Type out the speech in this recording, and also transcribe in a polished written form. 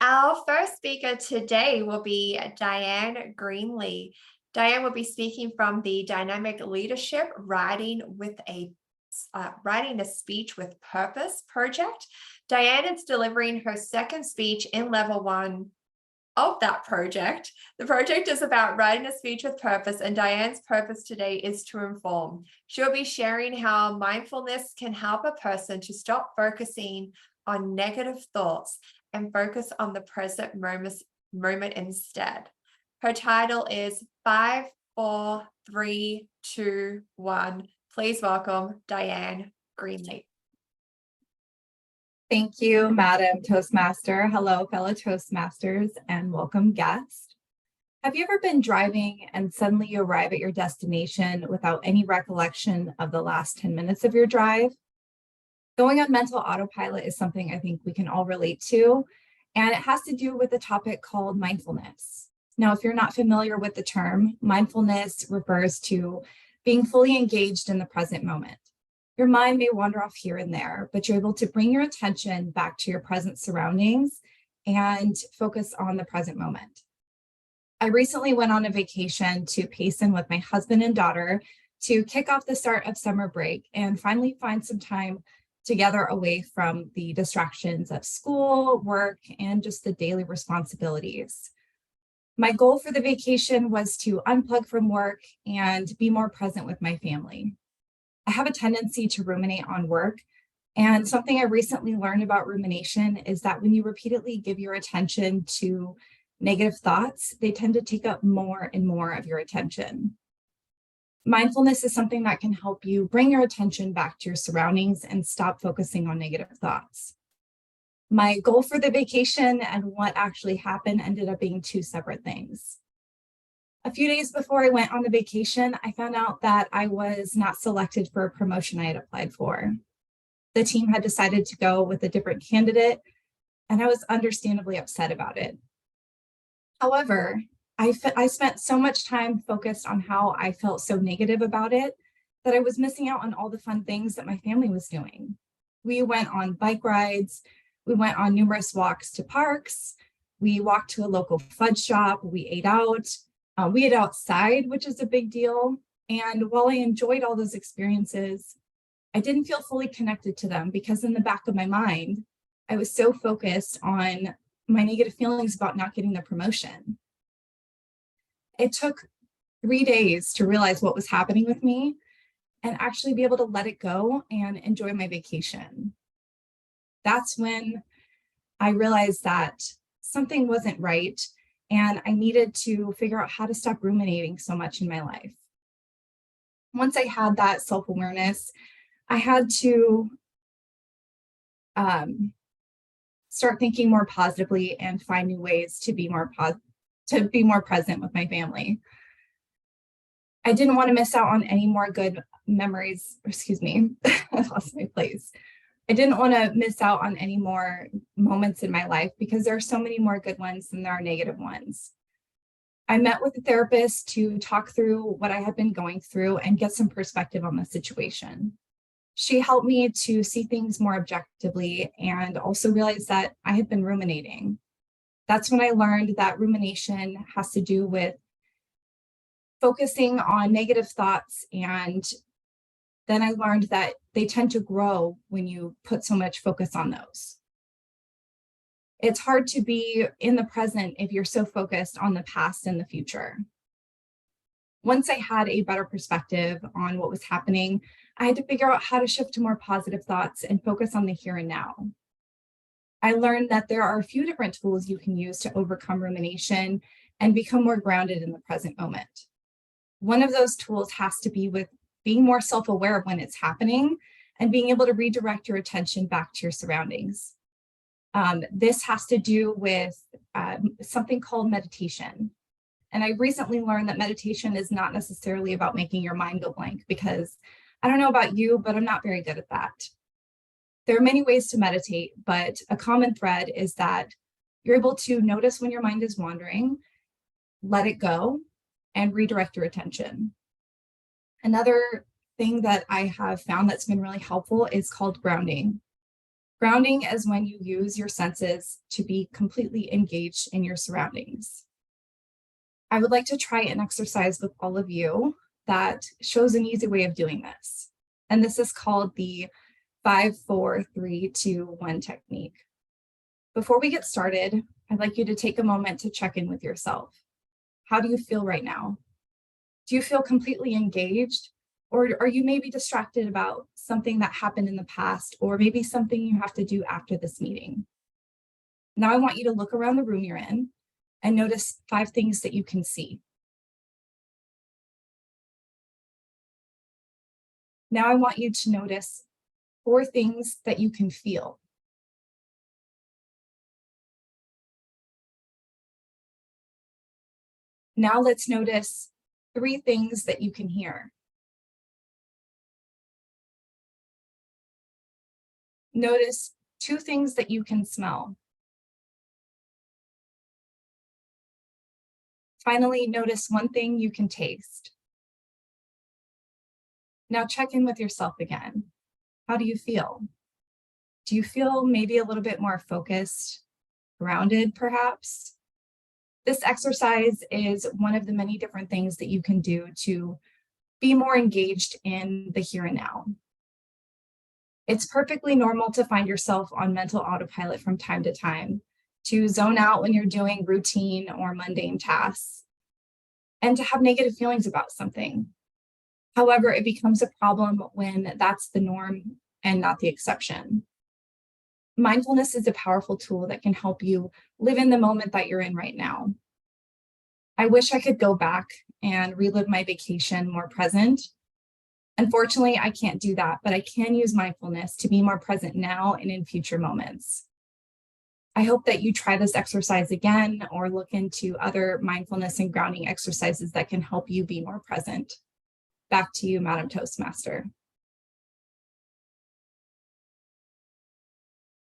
Our first speaker today will be Diane Greenlee. Diane will be speaking from the Dynamic Leadership Writing a Speech with Purpose project. Diane is delivering her second speech in level 1 of that project. The project is about writing a speech with purpose, and Diane's purpose today is to inform. She'll be sharing how mindfulness can help a person to stop focusing on negative thoughts and focus on the present moment instead. Her title is 5, 4, 3, 2, 1. Please welcome Diane Greenlee. Thank you, Madam Toastmaster. Hello, fellow Toastmasters, and welcome guests. Have you ever been driving and suddenly you arrive at your destination without any recollection of the last 10 minutes of your drive? Going on mental autopilot is something I think we can all relate to, and it has to do with a topic called mindfulness. Now, if you're not familiar with the term, mindfulness refers to being fully engaged in the present moment. Your mind may wander off here and there, but you're able to bring your attention back to your present surroundings and focus on the present moment. I recently went on a vacation to Payson with my husband and daughter to kick off the start of summer break and finally find some time together away from the distractions of school, work, and just the daily responsibilities. My goal for the vacation was to unplug from work and be more present with my family. I have a tendency to ruminate on work, and something I recently learned about rumination is that when you repeatedly give your attention to negative thoughts, they tend to take up more and more of your attention. Mindfulness is something that can help you bring your attention back to your surroundings and stop focusing on negative thoughts. My goal for the vacation and what actually happened ended up being two separate things. A few days before I went on the vacation, I found out that I was not selected for a promotion I had applied for. The team had decided to go with a different candidate, and I was understandably upset about it. However, I spent so much time focused on how I felt so negative about it that I was missing out on all the fun things that my family was doing. We went on bike rides, we went on numerous walks to parks, we walked to a local fudge shop, we ate out. We ate outside, which is a big deal. And while I enjoyed all those experiences, I didn't feel fully connected to them because in the back of my mind, I was so focused on my negative feelings about not getting the promotion. It took 3 days to realize what was happening with me and actually be able to let it go and enjoy my vacation. That's when I realized that something wasn't right. And I needed to figure out how to stop ruminating so much in my life. Once I had that self-awareness, I had to start thinking more positively and find new ways to be more present with my family. I didn't want to miss out on any more good memories. Excuse me, I lost my place. I didn't want to miss out on any more moments in my life because there are so many more good ones than there are negative ones. I met with a therapist to talk through what I had been going through and get some perspective on the situation. She helped me to see things more objectively and also realize that I had been ruminating. That's when I learned that rumination has to do with focusing on negative thoughts, and then I learned that they tend to grow when you put so much focus on those. It's hard to be in the present if you're so focused on the past and the future. Once I had a better perspective on what was happening, I had to figure out how to shift to more positive thoughts and focus on the here and now. I learned that there are a few different tools you can use to overcome rumination and become more grounded in the present moment. One of those tools has to be with being more self-aware of when it's happening and being able to redirect your attention back to your surroundings. This has to do with something called meditation. And I recently learned that meditation is not necessarily about making your mind go blank, because I don't know about you, but I'm not very good at that. There are many ways to meditate, but a common thread is that you're able to notice when your mind is wandering, let it go, and redirect your attention. Another thing that I have found that's been really helpful is called grounding. Grounding is when you use your senses to be completely engaged in your surroundings. I would like to try an exercise with all of you that shows an easy way of doing this. And this is called the 5, 4, 3, 2, 1 technique. Before we get started, I'd like you to take a moment to check in with yourself. How do you feel right now? Do you feel completely engaged? Or are you maybe distracted about something that happened in the past, or maybe something you have to do after this meeting? Now I want you to look around the room you're in and notice 5 things that you can see. Now I want you to notice 4 things that you can feel. Now let's notice 3 things that you can hear. Notice 2 things that you can smell. Finally, notice 1 thing you can taste. Now check in with yourself again. How do you feel? Do you feel maybe a little bit more focused, grounded perhaps? This exercise is one of the many different things that you can do to be more engaged in the here and now. It's perfectly normal to find yourself on mental autopilot from time to time, to zone out when you're doing routine or mundane tasks, and to have negative feelings about something. However, it becomes a problem when that's the norm and not the exception. Mindfulness is a powerful tool that can help you live in the moment that you're in right now. I wish I could go back and relive my vacation more present. Unfortunately, I can't do that, but I can use mindfulness to be more present now and in future moments. I hope that you try this exercise again or look into other mindfulness and grounding exercises that can help you be more present. Back to you, Madam Toastmaster.